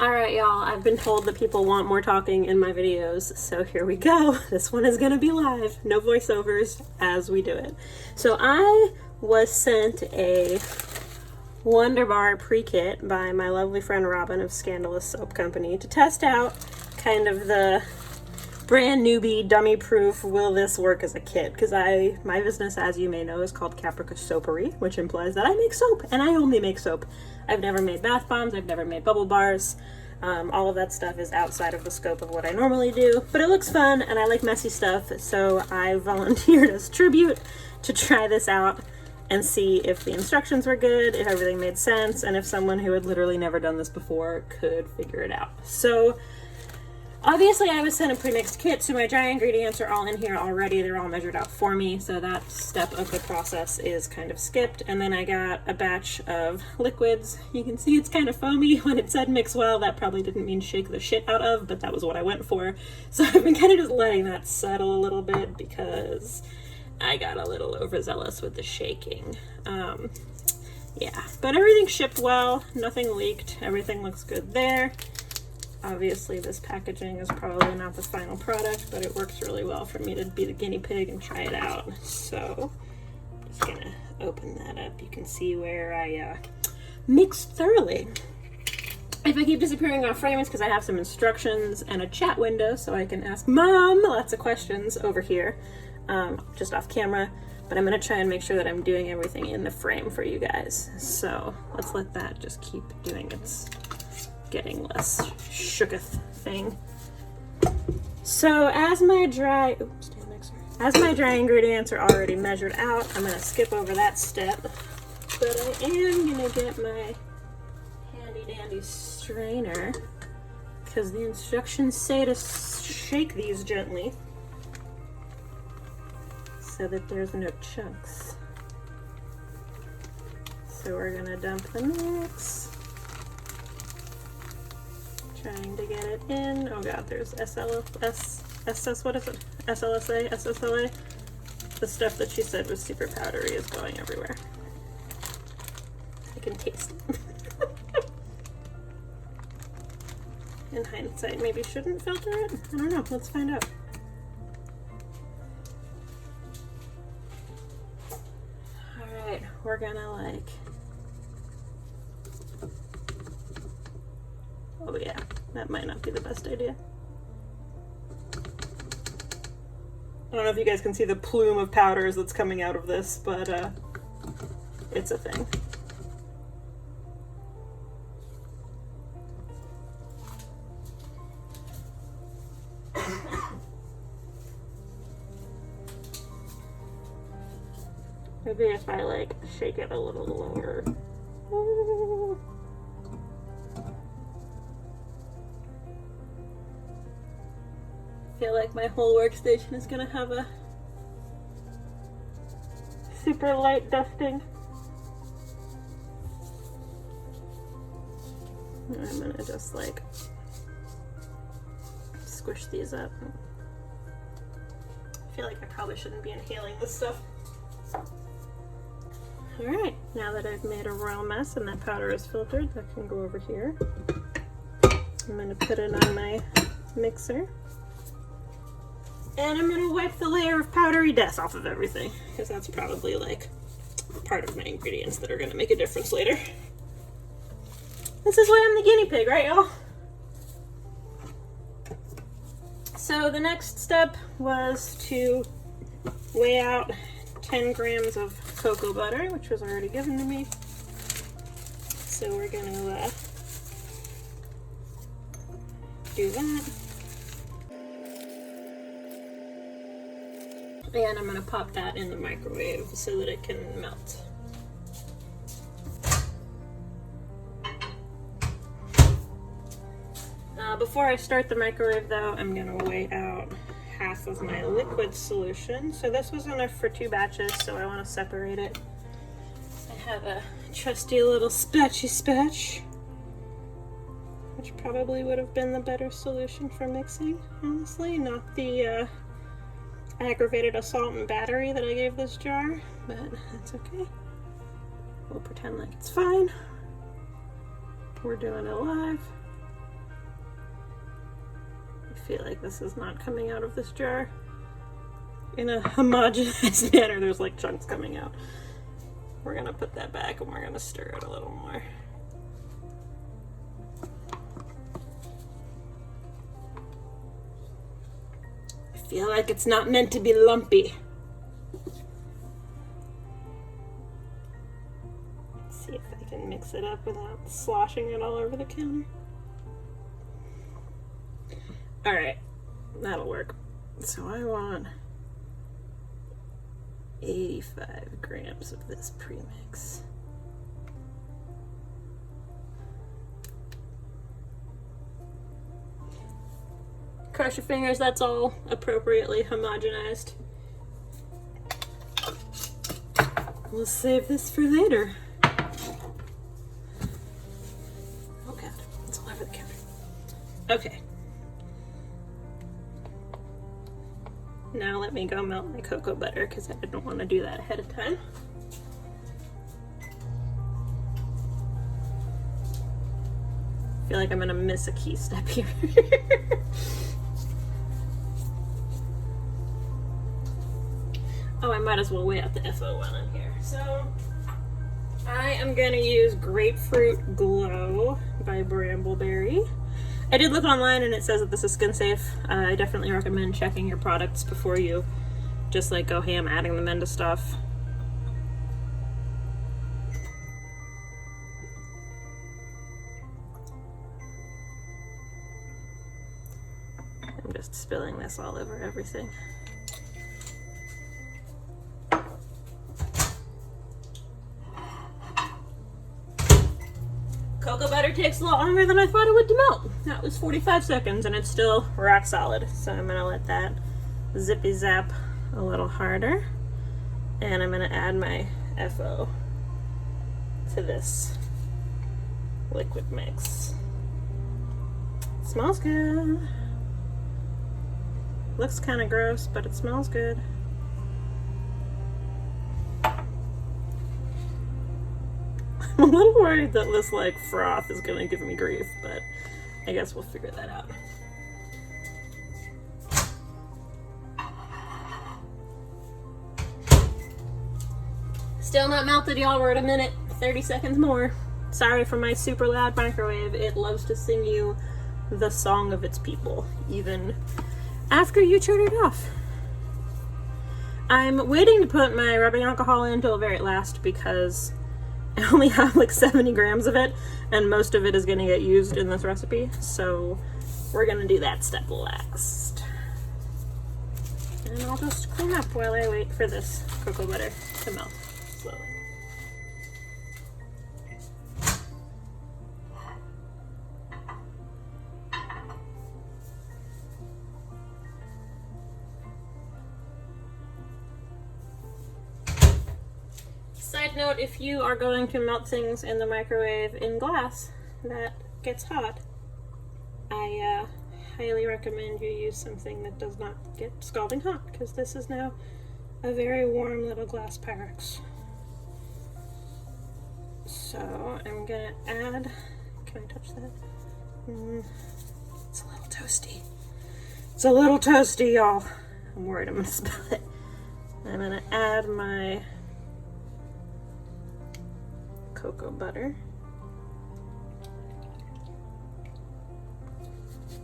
Alright y'all, I've been told that people want more talking in my videos, so here we go. This one is gonna be live, no voiceovers as we do it. So I was sent a Wonder Bar pre-kit by my lovely friend Robyn of Scandalous Soap Company to test out kind of the brand newbie, dummy-proof, will this work as a kit? Because my business, as you may know, is called Caprica Soapery, which implies that I make soap, and I only make soap. I've never made bath bombs, I've never made bubble bars. All of that stuff is outside of the scope of what I normally do, but it looks fun, and I like messy stuff, so I volunteered as tribute to try this out and see if the instructions were good, if everything made sense, and if someone who had literally never done this before could figure it out. So obviously I was sent a pre-mixed kit, so my dry ingredients are all in here already. They're all measured out for me, so that step of the process is kind of skipped. And then I got a batch of liquids. You can see it's kind of foamy. When it said mix well, that probably didn't mean shake the shit out of, but that was what I went for. So I've been kind of just letting that settle a little bit because I got a little overzealous with the shaking. Yeah, but everything shipped well, nothing leaked, everything looks good there. Obviously this packaging is probably not the final product, but it works really well for me to be the guinea pig and try it out. So I'm just gonna open that up. You can see where I mixed thoroughly. If I keep disappearing off frame, it's because I have some instructions and a chat window so I can ask Mom lots of questions over here, just off camera. But I'm gonna try and make sure that I'm doing everything in the frame for you guys. So let's let that just keep doing its getting less shooketh thing. So as my dry ingredients are already measured out, I'm gonna skip over that step, but I am gonna get my handy dandy strainer because the instructions say to shake these gently so that there's no chunks. So we're gonna dump the mix. Trying to get it in. Oh god, there's what is it? SLSA, SSLA. The stuff that she said was super powdery is going everywhere. I can taste it. In hindsight, maybe shouldn't filter it? I don't know, let's find out. Alright, we're gonna oh yeah, that might not be the best idea. I don't know if you guys can see the plume of powders that's coming out of this, but it's a thing. Maybe if I shake it a little lower. I feel like my whole workstation is gonna have a super light dusting. I'm gonna just squish these up. I feel like I probably shouldn't be inhaling this stuff. Alright, now that I've made a royal mess and that powder is filtered, that can go over here. I'm gonna put it on my mixer. And I'm gonna wipe the layer of powdery dust off of everything, because that's probably part of my ingredients that are gonna make a difference later. This is why I'm the guinea pig, right y'all? So the next step was to weigh out 10 grams of cocoa butter, which was already given to me. So we're gonna do that. And I'm gonna pop that in the microwave so that it can melt. Before I start the microwave though, I'm gonna weigh out half of my liquid solution. So this was enough for 2 batches, so I wanna separate it. I have a trusty little spatchy, which probably would have been the better solution for mixing, honestly, not the aggravated assault and battery that I gave this jar, but that's okay. We'll pretend like it's fine. We're doing it live. feel like this is not coming out of this jar in a homogenized manner. There's like chunks coming out. We're gonna put that back and we're gonna stir it a little more. I feel like it's not meant to be lumpy. Let's see if I can mix it up without sloshing it all over the counter. Alright, that'll work. So I want 85 grams of this premix. Cross your fingers, that's all appropriately homogenized. We'll save this for later. Oh god, it's all over the counter. Okay. Now let me go melt my cocoa butter because I didn't want to do that ahead of time. I feel like I'm gonna miss a key step here. Oh, I might as well weigh out the FO while I'm here. So, I am gonna use Grapefruit Glow by Brambleberry. I did look online and it says that this is skin safe. I definitely recommend checking your products before you just like go ham adding them into stuff. I'm just spilling this all over everything. Cocoa butter takes a lot longer than I thought it would to melt. That was 45 seconds and it's still rock solid. So I'm gonna let that zippy zap a little harder. And I'm gonna add my FO to this liquid mix. Smells good. Looks kind of gross, but it smells good. I'm a little worried that this like froth is gonna give me grief, but I guess we'll figure that out. Still not melted, y'all. We're at a minute, 30 seconds more. Sorry for my super loud microwave. It loves to sing you the song of its people, even after you turn it off. I'm waiting to put my rubbing alcohol in until the very last because I only have like 70 grams of it, and most of it is going to get used in this recipe, so we're going to do that step last. And I'll just clean up while I wait for this cocoa butter to melt slowly. Side note, if you are going to melt things in the microwave in glass that gets hot, I highly recommend you use something that does not get scalding hot, because this is now a very warm little glass Pyrex. So I'm gonna add, can I touch that? It's a little toasty. It's a little toasty, y'all. I'm worried I'm gonna spill it. I'm gonna add my cocoa butter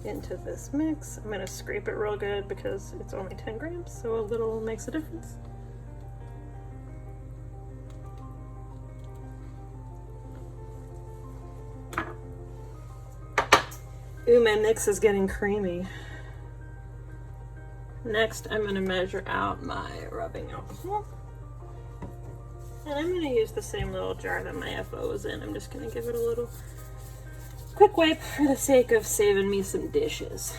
into this mix. I'm going to scrape it real good because it's only 10 grams, so a little makes a difference. Ooh, my mix is getting creamy. Next, I'm going to measure out my rubbing alcohol. And I'm going to use the same little jar that my FO was in. I'm just going to give it a little quick wipe for the sake of saving me some dishes.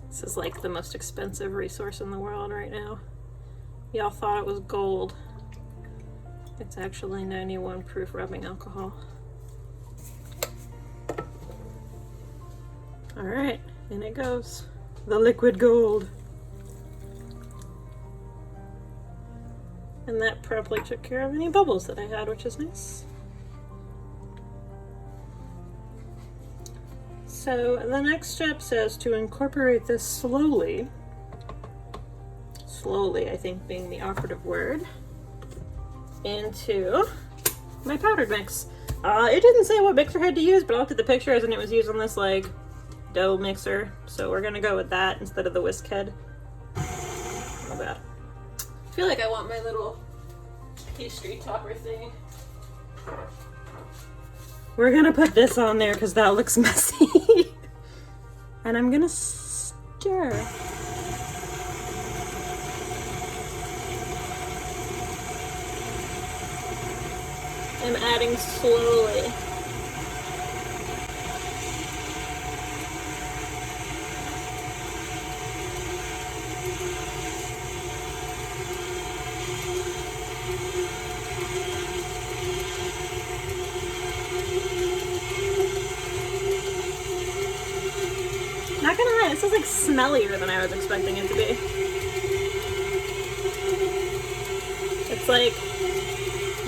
This is like the most expensive resource in the world right now. Y'all thought it was gold. It's actually 91 proof rubbing alcohol. All right, in it goes. The liquid gold. And that probably took care of any bubbles that I had, which is nice. So the next step says to incorporate this slowly. Slowly, I think, being the operative word, into my powdered mix. It didn't say what mixer head to use, but I looked at the pictures and it was using this like dough mixer, so we're gonna go with that instead of the whisk head. Oh god. I feel like I want my little pastry topper thing. We're gonna put this on there because that looks messy. And I'm gonna stir. I'm adding slowly. Not gonna lie, this is like smellier than I was expecting it to be. It's like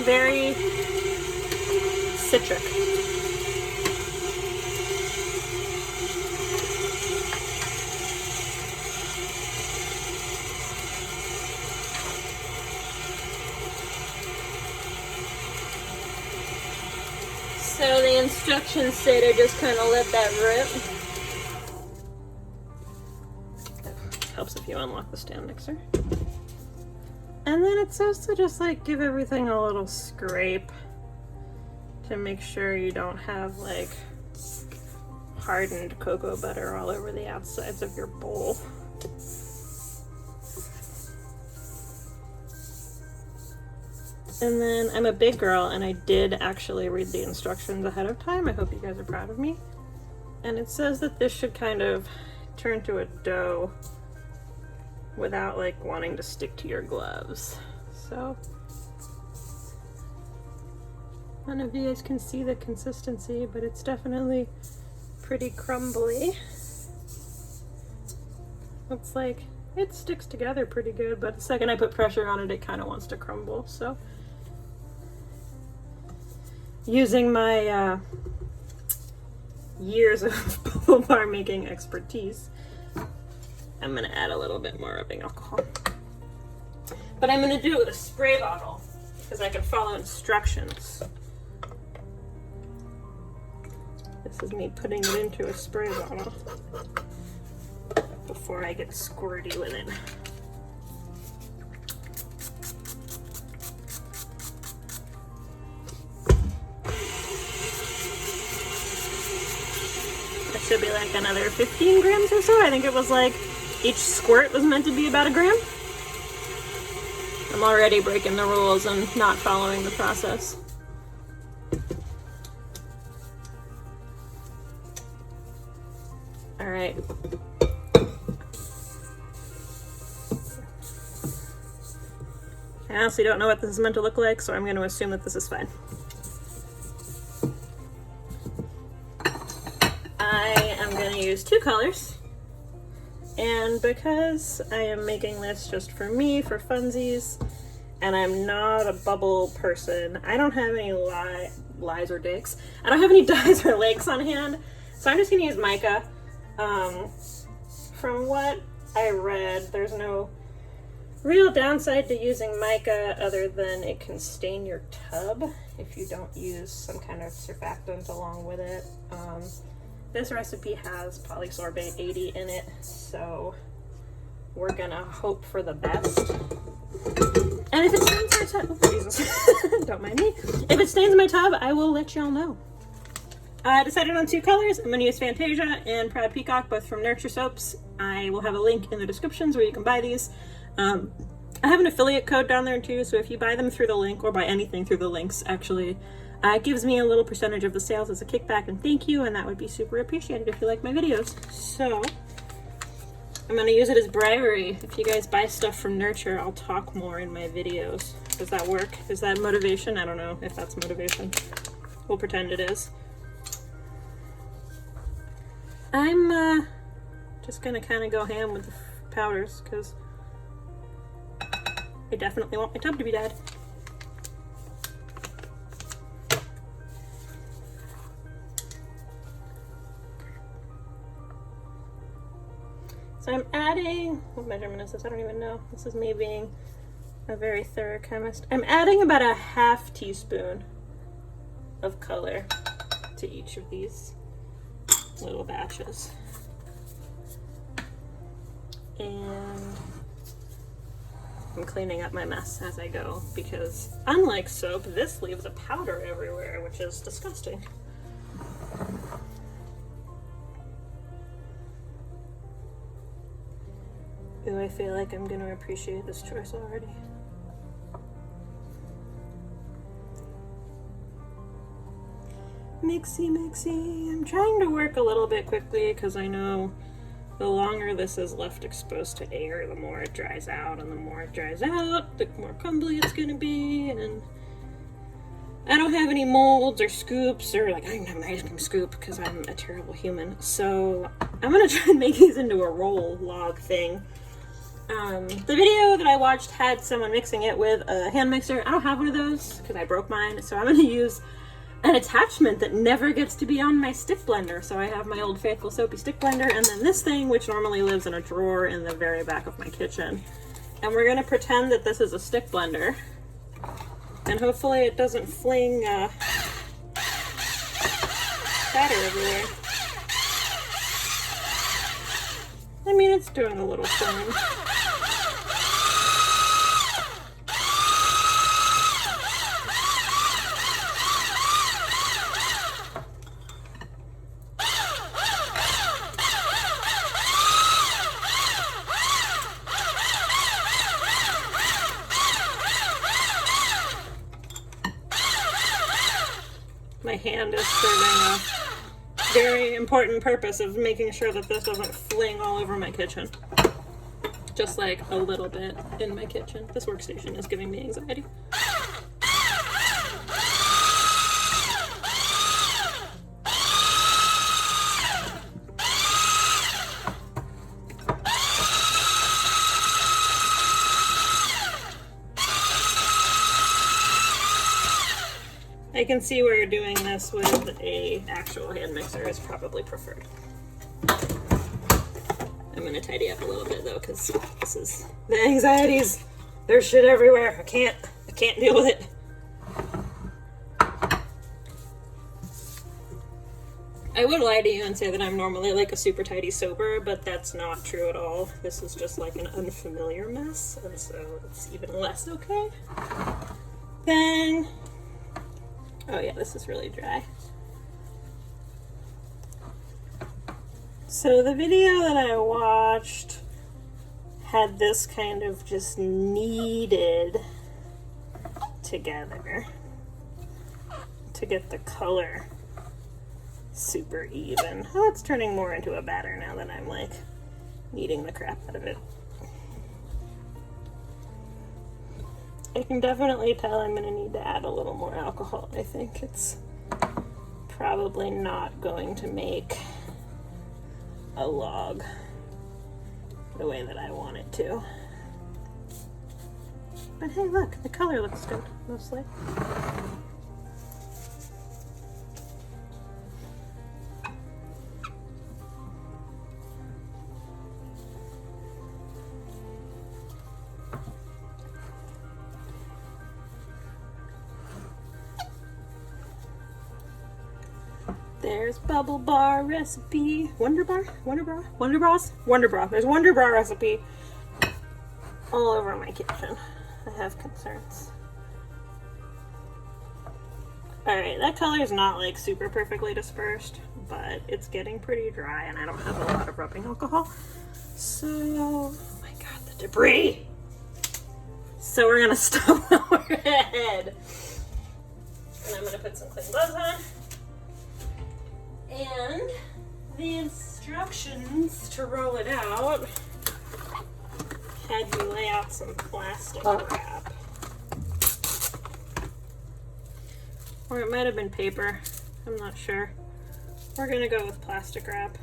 very citric. So the instructions say to just kind of let that rip. Helps if you unlock the stand mixer. And then it says to just like give everything a little scrape to make sure you don't have like hardened cocoa butter all over the outsides of your bowl. And then I'm a big girl and I did actually read the instructions ahead of time. I hope you guys are proud of me. And it says that this should kind of turn to a dough without like wanting to stick to your gloves. So I don't know if you guys can see the consistency, but it's definitely pretty crumbly. Looks like it sticks together pretty good, but the second I put pressure on it, it kind of wants to crumble. So using my years of bubble bar making expertise, I'm gonna add a little bit more rubbing alcohol. But I'm gonna do it with a spray bottle because I can follow instructions. This is me putting it into a spray bottle before I get squirty with it. That should be like another 15 grams or so. I think it was like each squirt was meant to be about a gram. I'm already breaking the rules and not following the process. All right. I honestly don't know what this is meant to look like, so I'm going to assume that this is fine. I am going to use 2 colors. And because I am making this just for me, for funsies, and I'm not a bubble person, I don't have any lies or dicks. I don't have any dyes or lakes on hand, so I'm just going to use mica. From what I read, there's no real downside to using mica other than it can stain your tub if you don't use some kind of surfactant along with it. This recipe has polysorbate 80 in it, so we're gonna hope for the best. And if it stains my tub, oh, Jesus, don't mind me. If it stains my tub, I will let y'all know. I decided on 2 colors. I'm gonna use Fantasia and Proud Peacock, both from Nurture Soaps. I will have a link in the descriptions where you can buy these. I have an affiliate code down there too, so if you buy them through the link, or buy anything through the links actually, it gives me a little percentage of the sales as a kickback and thank you, and that would be super appreciated if you like my videos. So I'm gonna use it as bribery. If you guys buy stuff from Nurture, I'll talk more in my videos. Does that work? Is that motivation? I don't know if that's motivation. We'll pretend it is. I'm just gonna kind of go ham with the powders because I definitely want my tub to be dyed. So I'm adding, what measurement is this? I don't even know. This is me being a very thorough chemist. I'm adding about a half teaspoon of color to each of these little batches. And I'm cleaning up my mess as I go because unlike soap, this leaves a powder everywhere, which is disgusting. Ooh, I feel like I'm gonna appreciate this choice already. Mixy, mixy. I'm trying to work a little bit quickly because I know the longer this is left exposed to air, the more it dries out, and the more it dries out, the more crumbly it's gonna be, and I don't have any molds or scoops, or like I don't even have an ice cream scoop because I'm a terrible human. So I'm gonna try and make these into a roll log thing. The video that I watched had someone mixing it with a hand mixer. I don't have one of those because I broke mine, so I'm gonna use an attachment that never gets to be on my stick blender. So I have my old faithful soapy stick blender, and then this thing, which normally lives in a drawer in the very back of my kitchen. And we're gonna pretend that this is a stick blender, and hopefully it doesn't fling batter everywhere. I mean, it's doing a little thing. My hand is serving a very important purpose of making sure that this doesn't fling all over my kitchen. Just like a little bit in my kitchen. This workstation is giving me anxiety. I can see where doing this with a actual hand mixer is probably preferred. I'm gonna tidy up a little bit though, because this is the anxieties. There's shit everywhere. I can't deal with it. I would lie to you and say that I'm normally like a super tidy soaper, but that's not true at all. This is just like an unfamiliar mess, and so it's even less okay. Then, oh yeah, this is really dry. So the video that I watched had this kind of just kneaded together to get the color super even. Oh, it's turning more into a batter now that I'm like kneading the crap out of it. I can definitely tell I'm gonna need to add a little more alcohol. I think it's probably not going to make a log the way that I want it to. But hey, look, the color looks good, mostly. There's Bubble Bar recipe. Wonder Bar? Wonder Bra? Wonder Bras? Wonder Bra. There's Wonder Bra recipe all over my kitchen. I have concerns. Alright, that color is not like super perfectly dispersed, but it's getting pretty dry and I don't have a lot of rubbing alcohol. So, oh my god, the debris! So we're gonna stop while we're ahead. And I'm gonna put some clean gloves on. And the instructions to roll it out had me lay out some plastic wrap. Or it might have been paper. I'm not sure. We're gonna go with plastic wrap.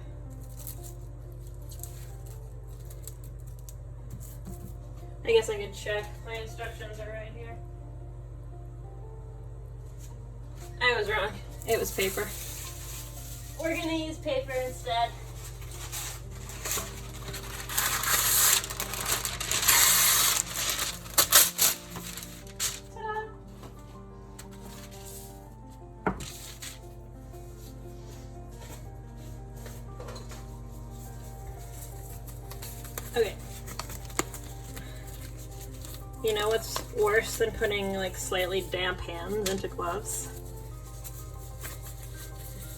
I guess I could check. My instructions are right here. I was wrong. It was paper. We're gonna use paper instead. Ta-da! Okay. You know what's worse than putting like slightly damp hands into gloves?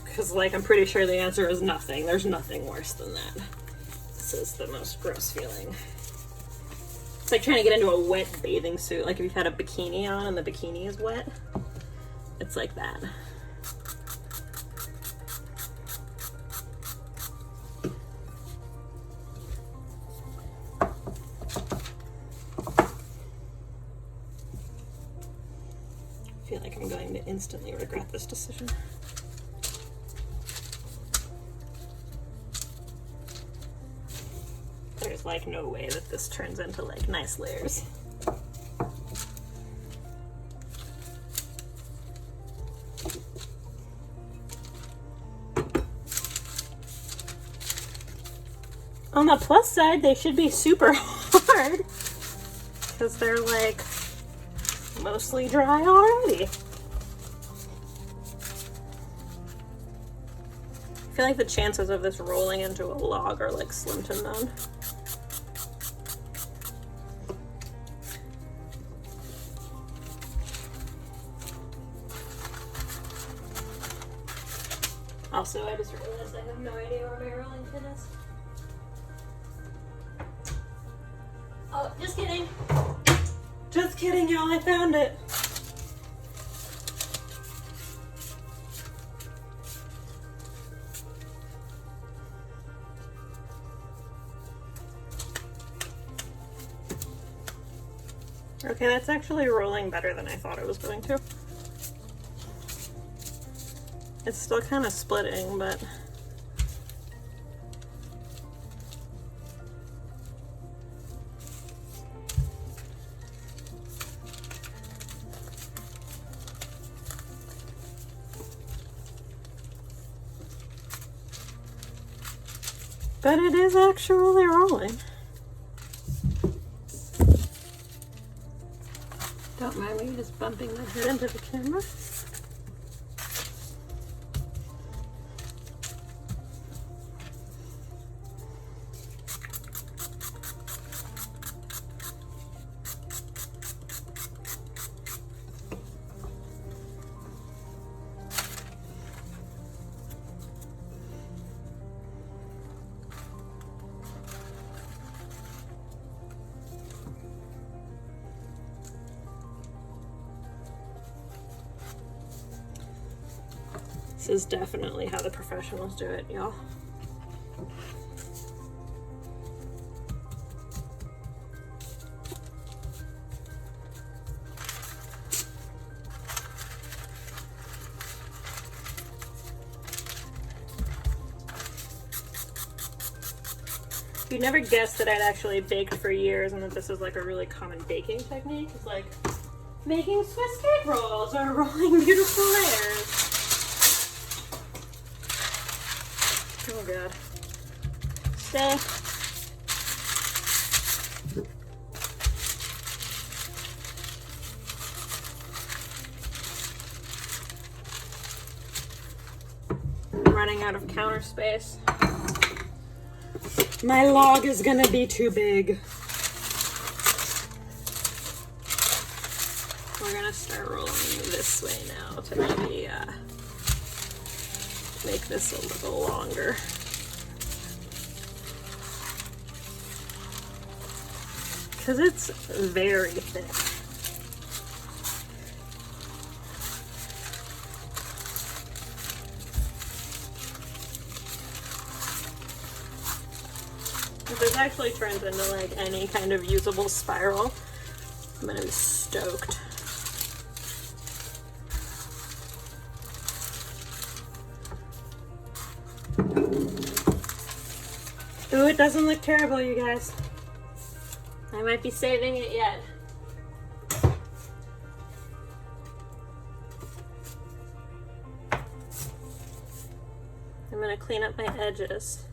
Because like I'm pretty sure the answer is nothing. There's nothing worse than that. This is the most gross feeling. It's like trying to get into a wet bathing suit. Like if you've had a bikini on and the bikini is wet. It's like that. I feel like I'm going to instantly regret this decision. There's like no way that this turns into like nice layers. On the plus side, they should be super hard because they're like mostly dry already. I feel like the chances of this rolling into a log are like slim to none. Also, I just realized I have no idea where my rolling pin is. Oh, just kidding. Just kidding, y'all, I found it. Okay, that's actually rolling better than I thought it was going to. It's still kind of splitting, but it is actually rolling. Don't mind me just bumping my head into the camera. This is definitely how the professionals do it, y'all. You'd never guess that I'd actually baked for years and that this is like a really common baking technique. It's like making Swiss cake rolls or rolling beautiful layers. Oh god. Stay. I'm running out of counter space. My log is gonna be too big. We're gonna start rolling this way now to maybe make this a little longer. Because it's very thick. If this actually turns into like any kind of usable spiral, I'm gonna be stoked. Ooh, it doesn't look terrible, you guys. I might be saving it yet. I'm gonna clean up my edges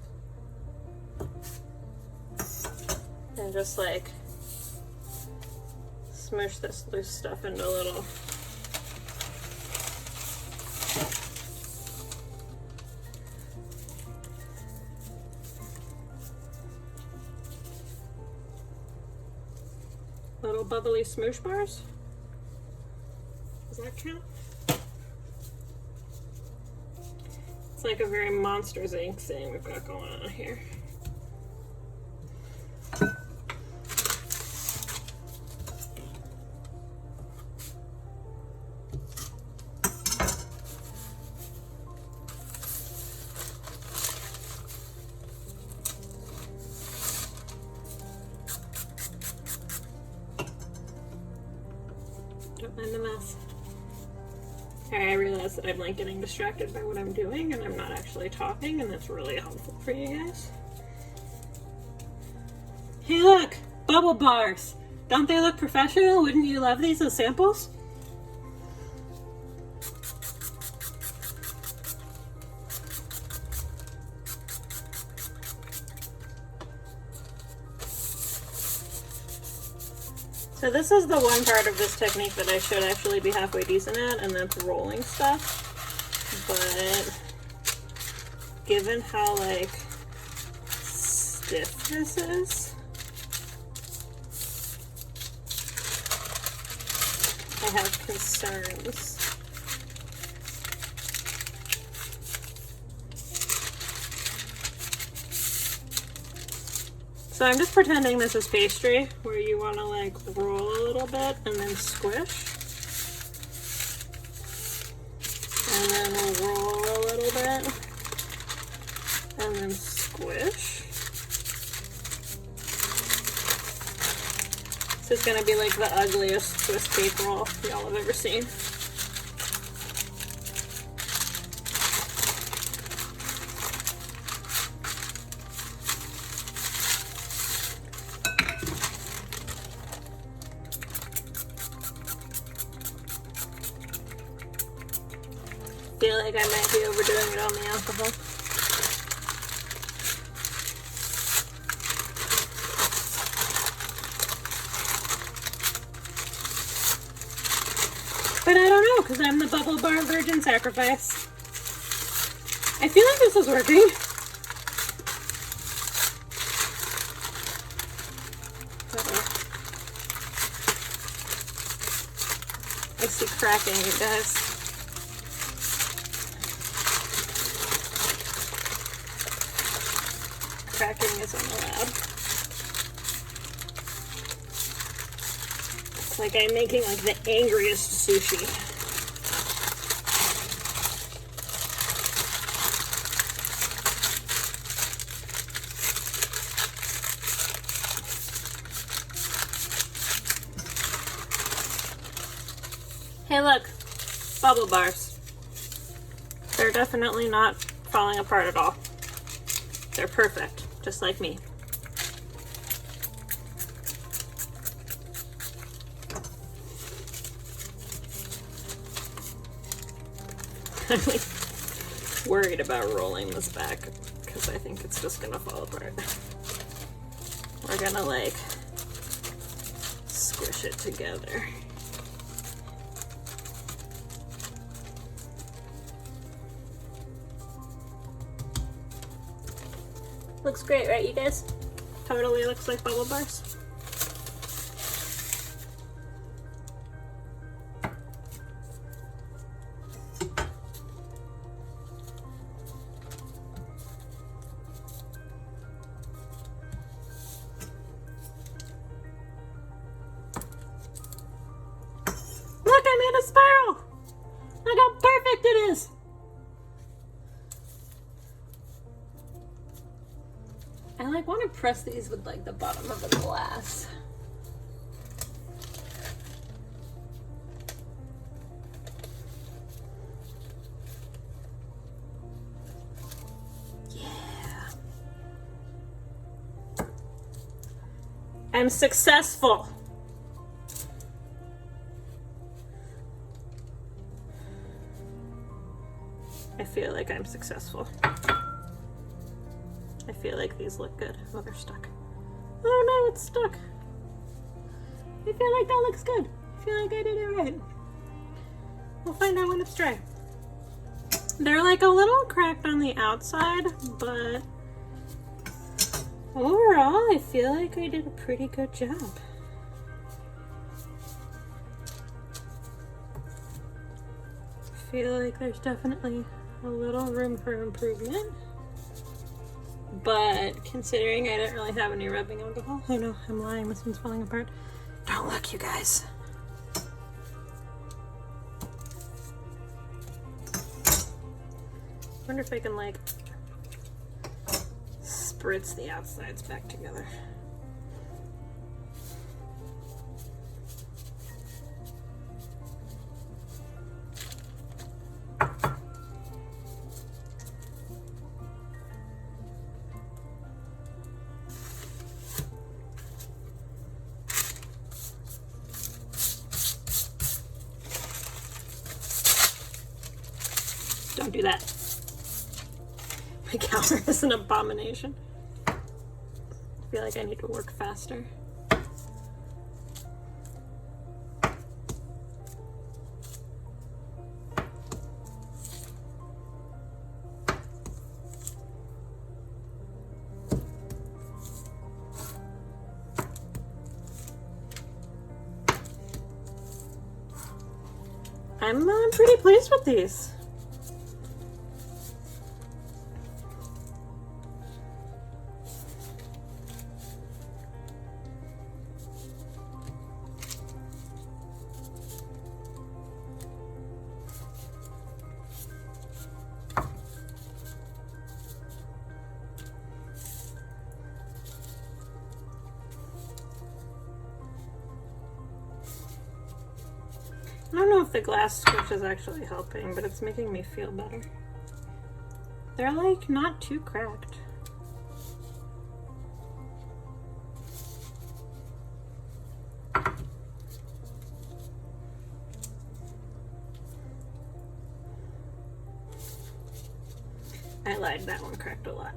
and just like smoosh this loose stuff into little bubbly smoosh bars. Does that count? It's like a very Monsters Inc. thing we've got going on here. Don't mind the mess. Alright, I realize that I'm like getting distracted by what I'm doing and I'm not actually talking, and that's really helpful for you guys. Hey look! Bubble bars! Don't they look professional? Wouldn't you love these as samples? So this is the one part of this technique that I should actually be halfway decent at, and that's rolling stuff. But given how like stiff this is, I have concerns. So I'm just pretending this is pastry, where you want to like roll a little bit and then squish. And then roll a little bit and then squish. This is going to be like the ugliest Swiss cake roll y'all have ever seen. I feel like I might be overdoing it on the alcohol. But I don't know, because I'm the bubble bar virgin sacrifice. I feel like this is working. I see cracking, you guys. Cracking isn't allowed. It's like I'm making like the angriest sushi. Hey look, bubble bars. They're definitely not falling apart at all. They're perfect, just like me. I'm like worried about rolling this back because I think it's just gonna fall apart. We're gonna like squish it together. Looks great, right, you guys? Totally looks like bubble bars. Look, I made a spiral! Look how perfect it is! I like want to press these with like the bottom of the glass. Yeah. I'm successful. I feel like I'm successful. I feel like these look good. Oh, they're stuck. Oh no, it's stuck. I feel like that looks good. I feel like I did it right. We'll find out when it's dry. They're like a little cracked on the outside, but overall, I feel like I did a pretty good job. I feel like there's definitely a little room for improvement, but considering I didn't really have any rubbing alcohol, oh no, I'm lying, this one's falling apart. Don't look, you guys. I wonder if I can like spritz the outsides back together. Don't do that. My counter is an abomination. I feel like I need to work faster. I'm pretty pleased with these. I don't know if the glass squish is actually helping, but it's making me feel better. They're like not too cracked. I lied, that one cracked a lot.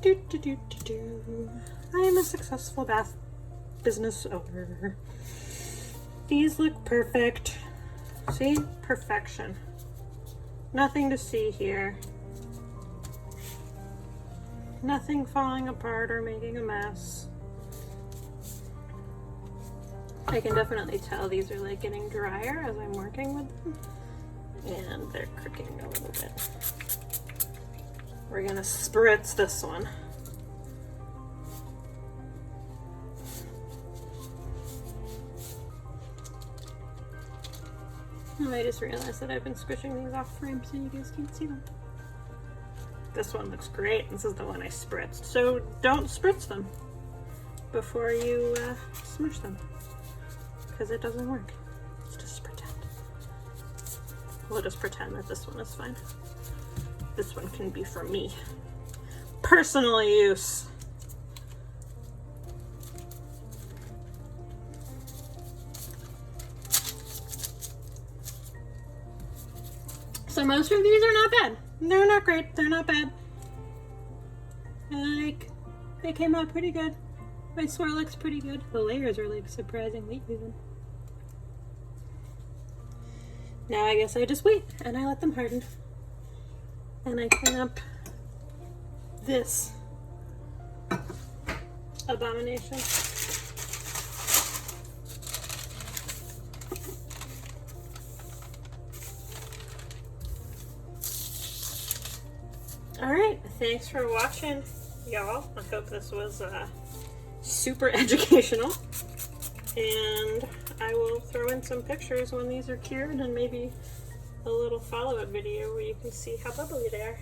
Do, do, do, do, do. I am a successful bath business owner. These look perfect. See? Perfection. Nothing to see here. Nothing falling apart or making a mess. I can definitely tell these are like getting drier as I'm working with them. And they're crooking a little bit. We're gonna spritz this one. Oh, I just realized that I've been squishing these off frame so you guys can't see them. This one looks great. This is the one I spritzed. So don't spritz them before you smush them, because it doesn't work. Let's just pretend. We'll just pretend that this one is fine. This one can be for me. Personal use. So most of these are not bad. They're not great. They're not bad. Like, they came out pretty good. My swirl looks pretty good. The layers are like surprisingly even. Now I guess I just wait and I let them harden. And I clean up this abomination. Alright, thanks for watching, y'all. I hope this was super educational. And I will throw in some pictures when these are cured and maybe a little follow-up video where you can see how bubbly they are.